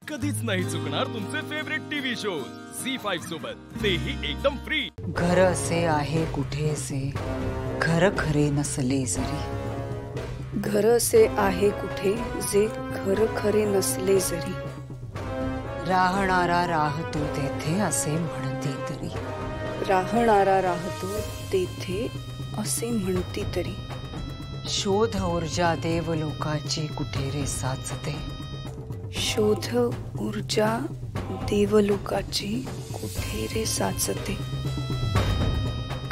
कधीच नाही चुकणार तुमचे फेवरेट टीव्ही शोज झी5 सोबत, तेही एकदम फ्री। घर असे आहे कुठे से घर खरे नसले जरी, घर असे आहे कुठे जे घर खरे नसले जरी, राहणारा राहतो तेथे असे म्हणते तरी, राहणारा राहतो तेथे असे म्हणती तरी, शोध ऊर्जा देवलोकाची कुठे रे साचते, शोध ऊर्जा देवलोकाची कुठे रे साचते,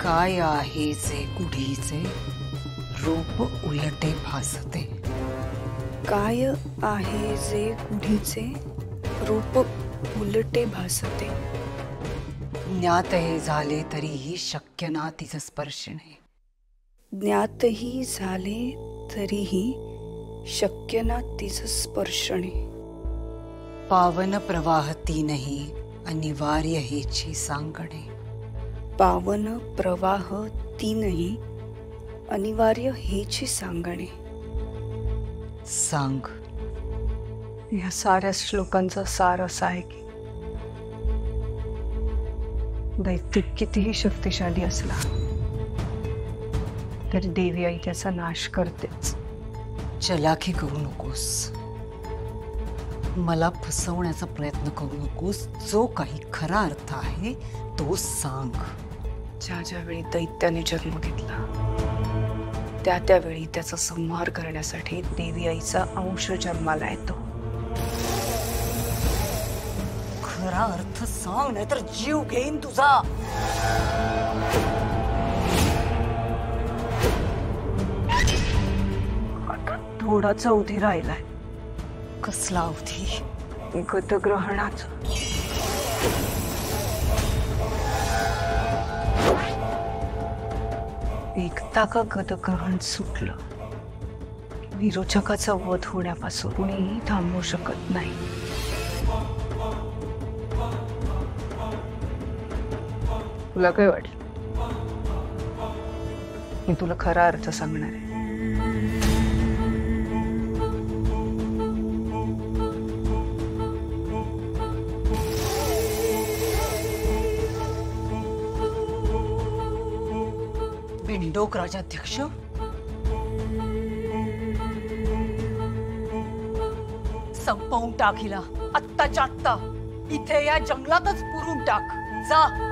काय आहे जे गुढीचे रूप उलटे भासते, काय आहे जे गुढीचे रूप उलटे भासते, ज्ञातही झाले तरीही शक्य ना तिचा स्पर्शणे, ज्ञातही झाले तरीही शक्य ना तिचं स्पर्शणे, पावन प्रवाह तीनही अनिवार्य हेची सांगणे, पावन प्रवाह तीनही अनिवार्य हेची सांगणे। सांग। या साऱ्या श्लोकांचा सार असा आहे की दैत्य कितीही शक्तिशाली असला तरी देवी आई त्याचा नाश करतेच। चलाखी करू नकोस, मला फसवण्याचा प्रयत्न करू नकोस, जो काही खरा अर्थ आहे तो सांग। ज्या ज्यावेळी दैत्याने जन्म घेतला त्यावेळी त्याचा संहार करण्यासाठी देवी आईचा अंश जन्माला येतो। खरा अर्थ सांग, नाहीतर जीव घेईन तुझा। आता थोडाच अवधी राहिलाय। कसला अवधी? गतग्रहणाचा। एकदा का गतग्रहण सुटलं, विरोचकाचा वध होण्यापासून कुणीही थांबवू शकत नाही। तुला काय वाटलं? मी तुला खरा अर्थ सांगणार आहे। बिंडोक राजाध्यक्ष, संपवून टाक हिला आत्ताच्या आत्ता, इथे या जंगलातच पुरून टाक। जा।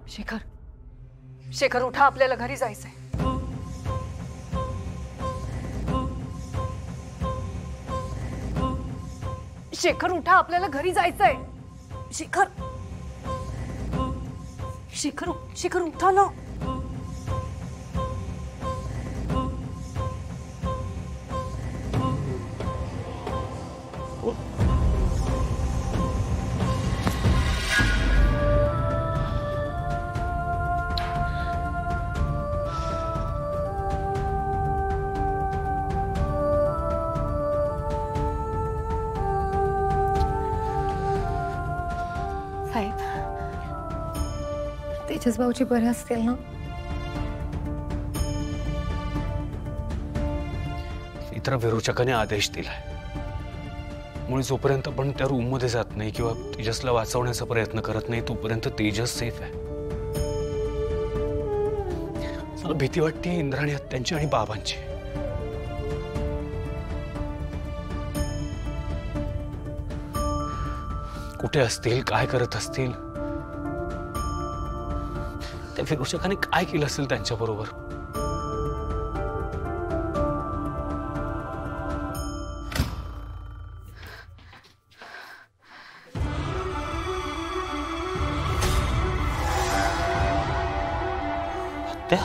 शेखर, शेखर उठा, आपल्याला घरी जायचंय। शेखर उठा, आपल्याला घरी जायचंय। शेखर, शेखर, शेखर उठा ना। तेजस भाऊजी बरे असतील ना? इतर विरोचकाने आदेश दिलाय, मुळे जोपर्यंत आपण त्या रूम मध्ये जात नाही किंवा तेजसला वाचवण्याचा प्रयत्न करत नाही तोपर्यंत तेजस सेफ आहे। मला भीती वाटते इंद्राणी हत्यांची आणि बाबांची। कुठे असतील, काय करत असतील, त्या विरोचकाने काय केलं असेल त्यांच्या बरोबर। आत्या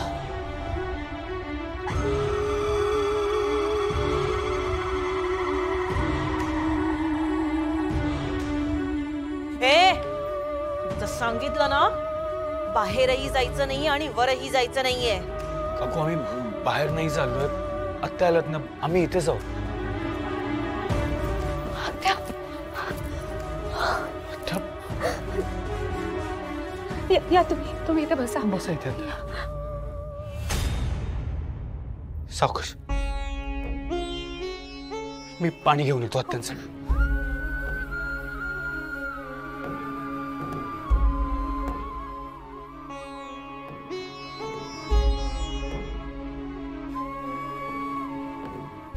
जसं सांगितलं ना, बाहेरही जायचं नाही आणि वरही जायचं नाहीये. काकू आम्ही बाहेर नाही चाललोय. आत्या आल्यात ना, आम्ही इथे जाऊ. आत्या, आत्या या तुम्ही इथे बसा. बसा इथे. सावकाश. मी पाणी घेऊन येतो आत्यांसाठी.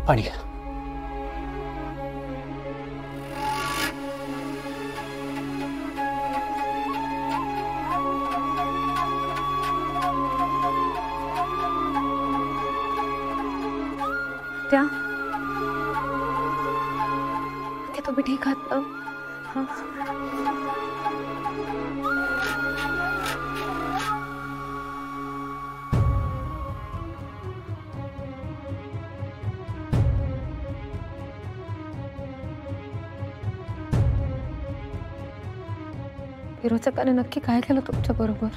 पाणी घ्या. त्या तुम्ही ठीक आहात ना? हा. विरोचकाने नक्की काय केलं तुमच्या बरोबर?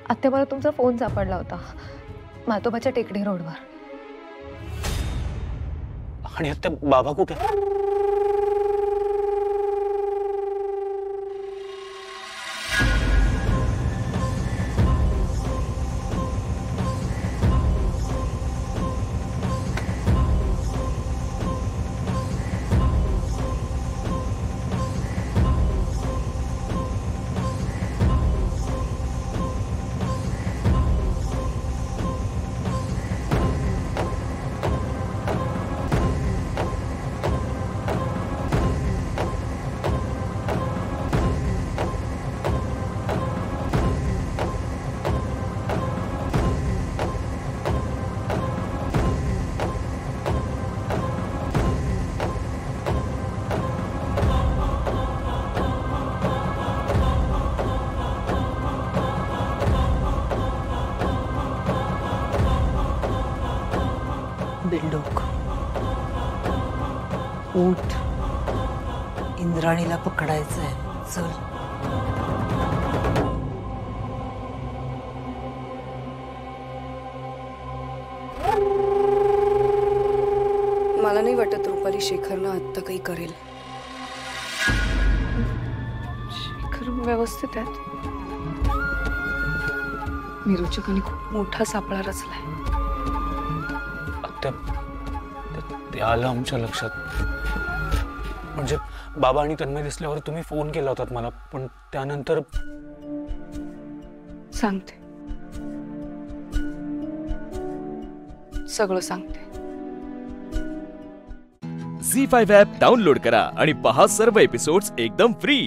आत्या, मला तुमचा फोन सापडला होता मातोबाच्या टेकडी रोडवर. आणि आत्या बाबा कुठे? बिल्डोक, उठ. इंद्राणीला पकडायचंय. चल. मला नाही वाटत रुपाली शेखरला आत्ता काही करेल. शेखर व्यवस्थित आहेत. विरोचकाने खूप मोठा सापळा रचलाय. ते आलं आमच्या लक्षात. म्हणजे बाबा आणि तन्मय दिसल्यावर तुम्ही फोन केला होतात मला, पण त्यानंतर सांगते, सगळं सांगते. झी5 ॲप डाउनलोड करा आणि पहा सर्व एपिसोड्स एकदम फ्री.